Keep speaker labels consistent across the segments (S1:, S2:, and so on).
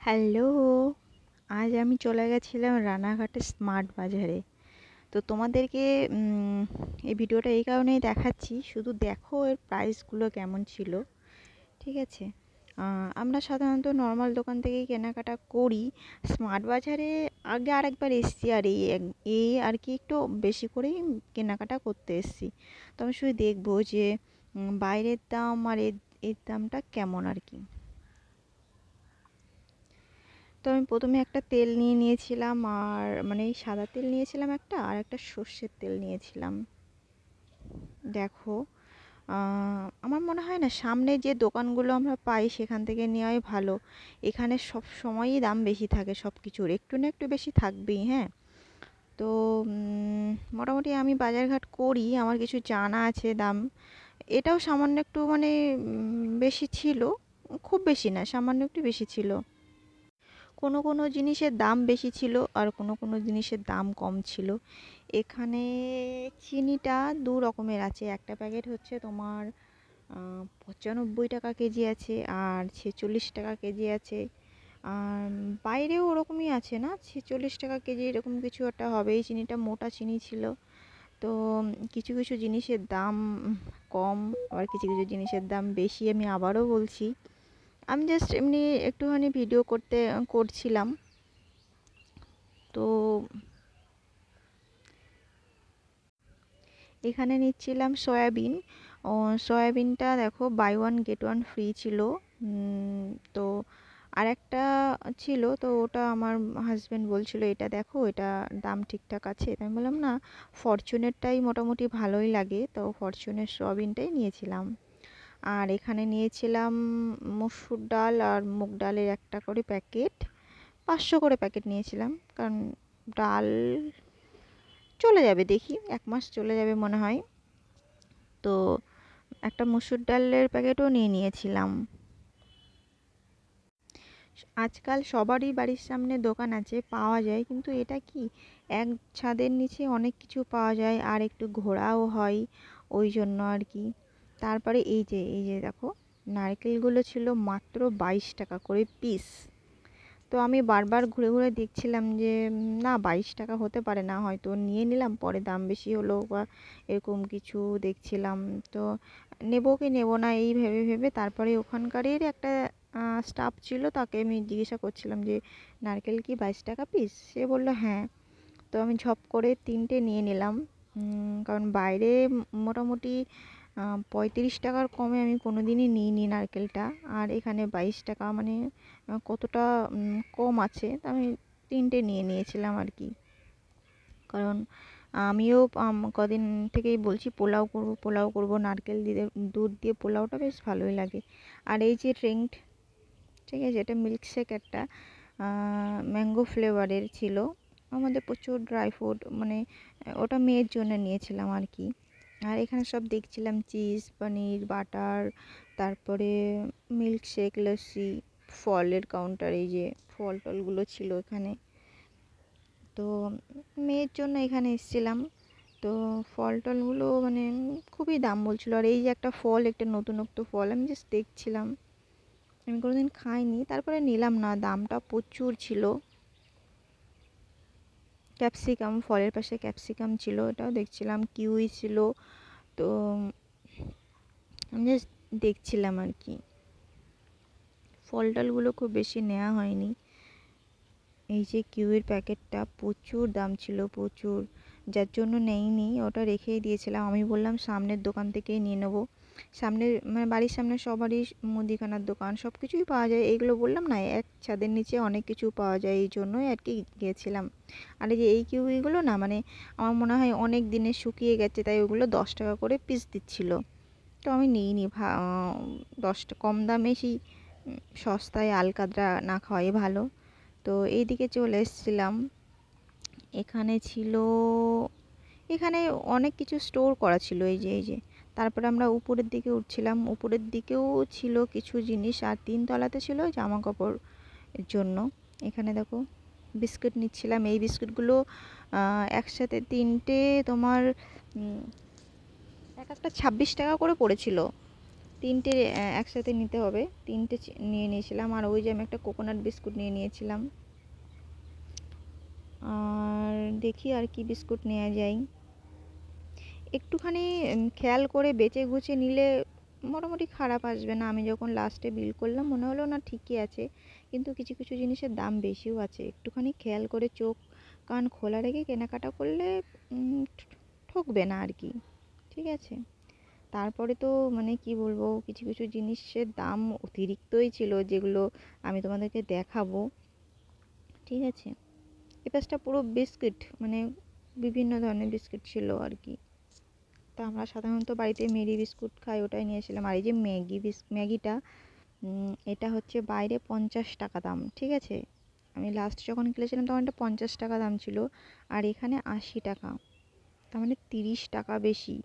S1: Hello! আজ আমি চলে গেছিলাম রানাঘাটের স্মার্ট বাজারে। তো তোমাদেরকে এই ভিডিওটা এই কারণেই দেখাচ্ছি, শুধু দেখো এর প্রাইসগুলো কেমন ছিল। ঠিক আছে? আমরা সাধারণত নর্মাল দোকান থেকেই কেনাকাটা করি। স্মার্ট বাজারে আগে আরেকবার এসেছি, আর এই আর কি একটু বেশি করেই কেনাকাটা করতে এসেছি। তো আমি শুধু দেখবো যে বাইরের দাম আর এর দামটা কেমন আর কি। তো আমি প্রথমে একটা তেল নিয়ে নিয়েছিলাম, আর মানে এই সাদা তেল নিয়েছিলাম একটা, আর একটা সর্ষের তেল নিয়েছিলাম। দেখো, আমার মনে হয় না সামনে যে দোকানগুলো আমরা পাই সেখান থেকে নেওয়াই ভালো। এখানে সব সময়ই দাম বেশি থাকে, সব কিছুর একটু না একটু বেশি থাকবেই। হ্যাঁ, তো মোটামুটি আমি বাজারঘাট করি, আমার কিছু জানা আছে দাম। এটাও সামান্য একটু মানে বেশি ছিল, খুব বেশি না, সামান্য একটু বেশি ছিল। কোনো কোনো জিনিসের দাম বেশি ছিল আর কোনো কোনো জিনিসের দাম কম ছিল। এখানে চিনিটা দু রকমের আছে, একটা প্যাকেট হচ্ছে তোমার 95 টাকা কেজি আছে, আর 46 টাকা কেজি আছে। আর বাইরেও ওরকমই আছে না, 46 টাকা কেজি এরকম কিছু একটা হবে। এই চিনিটা মোটা চিনি ছিল। তো কিছু কিছু জিনিসের দাম কম, আবার কিছু কিছু জিনিসের দাম বেশি। আমি আবারও বলছি, আমি জাস্ট এমনি একটুখানি ভিডিও করছিলাম। তো এখানে নিচ্ছিলাম সয়াবিন। ও, সয়াবিনটা দেখো buy one get one free ছিল। তো আরেকটা ছিল, তো ওটা আমার হাজবেন্ড বলছিল এটা দেখো, এটা দাম ঠিকঠাক আছে। তো আমি বললাম না, ফরচুনেরটাই মোটামুটি ভালোই লাগে, তো ফরচুনের সয়াবিনটাই নিয়েছিলাম। আর এখানে নিয়েছিলাম মসুর ডাল আর মুগ ডালের একটা করে প্যাকেট, 500 করে প্যাকেট নিয়েছিলাম, কারণ ডাল চলে যাবে, দেখি 1 মাস চলে যাবে মনে হয়। তো একটা মসুর ডালের প্যাকেটও নিয়ে নিয়েছিলাম। আজকাল সবারই বাড়ির সামনে দোকান আছে, পাওয়া যায়, কিন্তু এটা কি, এক ছাদের নিচে অনেক কিছু পাওয়া যায় আর একটু ঘোরাও হয়, ওই জন্য আর কি। তারপরে এই যে দেখো, নারকেলগুলো ছিল মাত্র 22 টাকা করে পিস। তো আমি বারবার ঘুরে ঘুরে দেখছিলাম যে না, 22 টাকা হতে পারে না, হয়তো নিয়ে নিলাম, পরে দাম বেশি হলো বা এরকম কিছু দেখছিলাম। তো নেবো কি নেবো না এই ভেবে ভেবে তারপরে ওখানকারই একটা স্টাফ ছিল, তাকে আমি জিজ্ঞাসা করছিলাম যে নারকেল কি 22 টাকা পিস? সে বললো হ্যাঁ। তো আমি ঝপ করে 3টে নিয়ে নিলাম। কারণ বাইরে মোটামুটি 35 টাকার কমে আমি কোনো দিনই নিইনি নারকেলটা। আর এখানে 22 টাকা মানে কতটা কম আছে, তো আমি 3টে নিয়ে নিয়েছিলাম আর কি। কারণ আমিও কদিন থেকেই বলছি পোলাও করব পোলাও করব, নারকেল দিয়ে দুধ দিয়ে পোলাওটা বেশ ভালোই লাগে। আর এই যে ড্রিঙ্ক, ঠিক আছে, এটা মিল্কশেক একটা ম্যাঙ্গো ফ্লেভারের ছিল। আমাদের প্রচুর ড্রাই ফ্রুট, মানে ওটা মেয়ের জন্য নিয়েছিলাম আর কি। আর এখানে সব দেখছিলাম চিজ, পনির, বাটার, তারপরে মিল্কশেক, লস্যি, ফলের কাউন্টার, এই যে ফল টলগুলো ছিল এখানে। তো মেয়ের জন্য এখানে এসেছিলাম। তো ফল টলগুলো মানে খুবই দাম বলছিল। আর এই যে একটা ফল, একটা নতুনত্ব ফল, আমি জাস্ট দেখছিলাম, আমি কোনোদিন খাইনি, তারপরে নিলাম না, দামটা প্রচুর ছিল। ক্যাপসিকাম, ফলের পাশে ক্যাপসিকাম ছিল, এটাও দেখছিলাম, কিউই ছিল। তো আমি জাস্ট দেখছিলাম আর কি, ফল টলগুলো খুব বেশি নেওয়া হয়নি। এই যে কিউইর প্যাকেটটা প্রচুর দাম ছিল, প্রচুর, যার জন্য নেইনি, ওটা রেখেই দিয়েছিলাম। আমি বললাম সামনের দোকান থেকেই নিয়ে নেবো। সামনের মানে বাড়ির সামনে সবারই মুদিখানার দোকান, সব কিছুই পাওয়া যায়, এইগুলো বললাম না, এক ছাদের নিচে অনেক কিছু পাওয়া যায়, এই জন্যই আর কি গিয়েছিলাম। আর এই যে এই কিউইগুলো না, মানে আমার মনে হয় অনেক দিনে শুকিয়ে গেছে, তাই ওগুলো 10 টাকা করে পিস দিচ্ছিল। তো আমি নিইনি, 10টা কম দামে সেই সস্তায় আলকাতরা না খাওয়াই ভালো। তো এইদিকে চলে এসেছিলাম। এখানে ছিল, এখানে অনেক কিছু স্টোর করা ছিল, এই যে তারপরে আমরা উপরের দিকে উঠছিলাম, উপরের দিকেও ছিল কিছু জিনিস, আর 3 তলাতে ছিল জামা কাপড় এর জন্য। এখানে দেখো বিস্কুট নিচ্ছিলাম, এই বিস্কুটগুলো একসাথে 3টে তোমার এক একটা 26 টাকা করে পড়েছিল। তিনটে একসাথে নিতে হবে, তিনটে নিয়ে নিয়েছিলাম। আর ওই যে আমি একটা কোকোনাট বিস্কুট নিয়ে নিয়েছিলাম। আর দেখি আর কি বিস্কুট নেওয়া যায়। একটুখানি খেয়াল করে বেচে গুছে নিলে মোটামুটি খারাপ আসবে না। আমি যখন লাস্টে বিল করলাম মনে হলো না ঠিকই আছে, কিন্তু কিছু কিছু জিনিসের দাম বেশিও আছে। একটুখানি খেয়াল করে চোখ কান খোলা রেখে কেনাকাটা করলে ঠকবে না আর কি। ঠিক আছে। তারপরে তো মানে কি বলবো, কিছু কিছু জিনিসের দাম অতিরিক্তই ছিল, যেগুলো আমি তোমাদেরকে দেখাবো। ঠিক আছে। এ পাশটা পুরো বিস্কিট, মানে বিভিন্ন ধরনের বিস্কিট ছিল আর কি। তো আমরা সাধারণত বাড়িতে মেরি বিস্কুট খাই, ওটাই নিয়েছিলাম। আর এই যে ম্যাগিটা, এটা হচ্ছে বাইরে 50 টাকা দাম। ঠিক আছে। আমি লাস্ট যখন কিনেছিলাম তখন এটা 50 টাকা দাম ছিল, আর এখানে 80 টাকা। তার মানে 30 টাকা বেশি।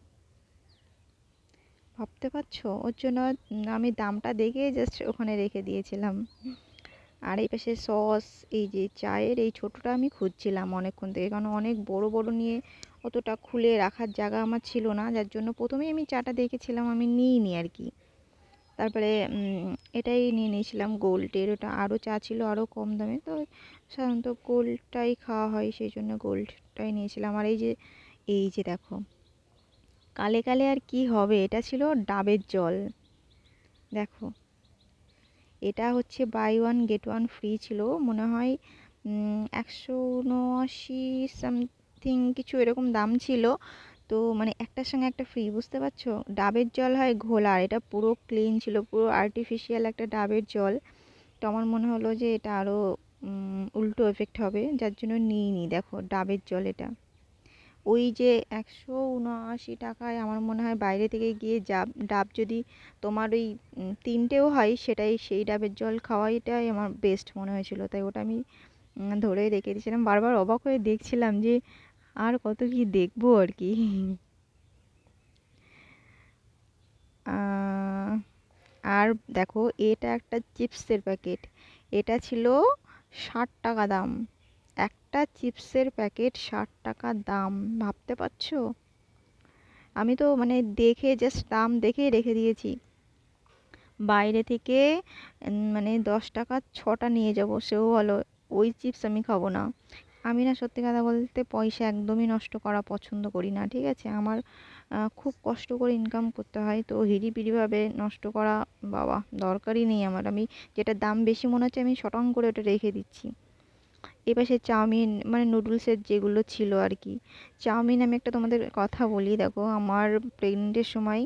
S1: ভাবতে পারছো? ওর জন্য আমি দামটা দেখে জাস্ট ওখানে রেখে দিয়েছিলাম। আর এই পাশে সস, এই যে চায়ের এই ছোটোটা আমি খুঁজছিলাম অনেকক্ষণ থেকে, কারণ অনেক বড় বড় নিয়ে অতটা খুলে রাখার জায়গা আমার ছিল না, যার জন্য প্রথমেই আমি চাটা দেখেছিলাম, আমি নিইনি আর কি। তারপরে এটাই নিয়ে নিয়েছিলাম গোল্ডের। ওটা আরও চা ছিল আরও কম দামে, তো সাধারণত গোল্ডটাই খাওয়া হয়, সেই জন্য গোল্ডটাই নিয়েছিলাম। আর এই যে দেখো, কালে কালে আর কি হবে, এটা ছিল ডাবের জল। দেখো, এটা হচ্ছে buy one get one free ছিল মনে হয়। 179 সামথিং কিছু এরকম দাম ছিল। তো মানে একটার সঙ্গে একটা ফ্রি, বুঝতে পারছো? ডাবের জল হয় ঘোলা, আর এটা পুরো ক্লিন ছিল, পুরো আর্টিফিশিয়াল একটা ডাবের জল। তো আমার মনে হলো যে এটা আরও উল্টো এফেক্ট হবে, যার জন্য নিইনি। দেখো, ডাবের জল এটা। ওই যে 179 টাকায় আমার মনে হয় বাইরে থেকে গিয়ে ডাব যদি তোমার ওই তিনটেও হয়, সেটাই সেই ডাবের জল খাওয়াইটাই আমার বেস্ট মনে হয়েছিল। তাই ওটা আমি ধরে রেখে দিয়েছিলাম, বারবার অবাক হয়ে দেখছিলাম যে আর কত কি দেখবো আর কি। আর দেখো, এটা একটা চিপসের প্যাকেট, এটা ছিল 60 টাকা দাম। একটা চিপসের প্যাকেট 60 টাকা দাম, ভাবতে পারছো? আমি তো মানে দেখে জাস্ট দাম দেখেই রেখে দিয়েছি। বাইরে থেকে মানে 10 টাকা 6টা নিয়ে যাব, সেও হলো। ওই চিপস আমি খাবো না। আমি না, সত্যি কথা বলতে, পয়সা একদমই নষ্ট করা পছন্দ করি না। ঠিক আছে। আমার খুব কষ্ট করে ইনকাম করতে হয়, তো হিড়িপিড়িভাবে নষ্ট করা বাবা দরকারই নেই আমার। আমি যেটা দাম বেশি মনে হচ্ছে আমি শটাং করে ওটা রেখে দিচ্ছি। এপাশে চাউমিন, মানে নুডলসের যেগুলো ছিল আর কি। চাউমিন, আমি একটা তোমাদের কথা বলি, দেখো আমার প্রেগনেন্টের সময়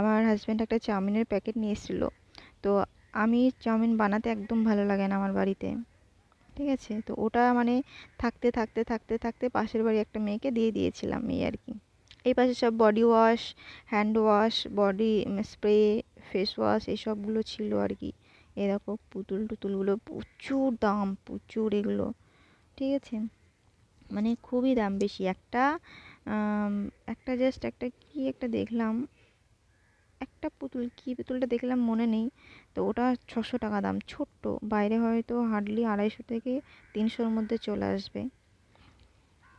S1: আমার হাজব্যান্ড একটা চাউমিনের প্যাকেট নিয়ে এসেছিলো। তো আমি চাউমিন বানাতে একদম ভালো লাগে না আমার বাড়িতে। ঠিক আছে। তো ওটা মানে থাকতে থাকতে থাকতে থাকতে পাশের বাড়ি একটা মেয়েকে দিয়ে দিয়েছিলাম, এই আর কি। এই পাশে সব body wash, hand wash, body spray, face wash এইসবগুলো ছিল আর কি। এ দেখো পুতুল টুতুলগুলো, প্রচুর দাম, প্রচুর এগুলো। ঠিক আছে। মানে খুবই দাম বেশি। একটা জাস্ট একটা কি একটা দেখলাম, একটা পুতুল, কি পুতুলটা দেখলাম মনে নেই। তো ওটা 600 টাকা দাম, ছোট্ট। বাইরে হয়তো হার্ডলি 250 থেকে 300-র মধ্যে চলে আসবে।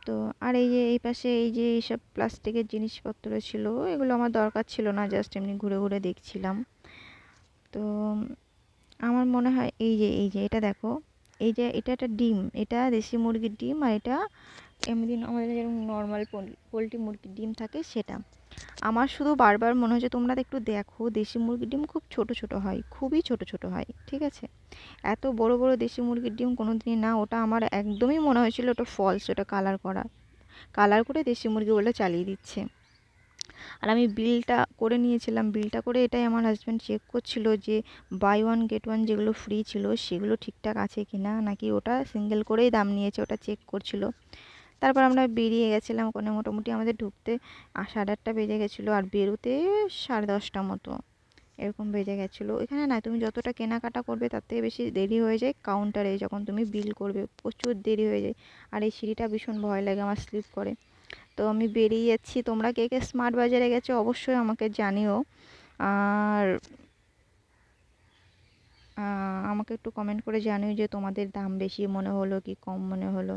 S1: তো আর এই যে এই পাশে এই যে এইসব প্লাস্টিকের জিনিসপত্র ছিল, এগুলো আমার দরকার ছিল না, জাস্ট এমনি ঘুরে ঘুরে দেখছিলাম। তো আমার মনে হয় এই যে এটা দেখো, এই যে এটা একটা ডিম, এটা দেশি মুরগির ডিম, আর এটা এমনি আমাদের যেরকম নর্মাল পোলট্রি মুরগির ডিম থাকে সেটা। আমার শুধু বারবার মনে হচ্ছে তোমরা একটু দেখো, দেশি মুরগির ডিম খুব ছোট ছোট হয়, খুবই ছোট ছোট হয়। ঠিক আছে। এত বড় বড় দেশি মুরগির ডিম কোনো দিনই না। ওটা আমার একদমই মনে হয়েছিল ওটা ফলস, ওটা কালার করা, কালার করে দেশি মুরগি বলে চালিয়ে দিচ্ছে। আর আমি বিলটা করে নিয়েছিলাম, বিলটা করে এটাই আমার হাজব্যান্ড চেক করছিল যে বাই ওয়ান গেট ওয়ান যেগুলো ফ্রি ছিল সেগুলো ঠিকঠাক আছে কি না, নাকি ওটা সিঙ্গেল করেই দাম নিয়েছে, ওটা চেক করছিল। তারপর আমরা বেরিয়ে গেছিলাম ওখানে, মোটামুটি আমাদের ঢুকতে 8:30টা বেজে গেছিলো, আর বেরোতে 10:30টা মতো এরকম বেজে গেছিলো। এখানে না, তুমি যতটা কেনাকাটা করবে তার থেকে বেশি দেরি হয়ে যায় কাউন্টারে, যখন তুমি বিল করবে প্রচুর দেরি হয়ে যায়। আর এই সিঁড়িটা ভীষণ ভয় লাগে আমার, স্লিপ করে। তো আমি বেরিয়ে যাচ্ছি। তোমরা কে কে স্মার্ট বাজারে গেছো অবশ্যই আমাকে জানিও। আর আমাকে একটু কমেন্ট করে জানিও যে তোমাদের দাম বেশি মনে হলো কি কম মনে হলো।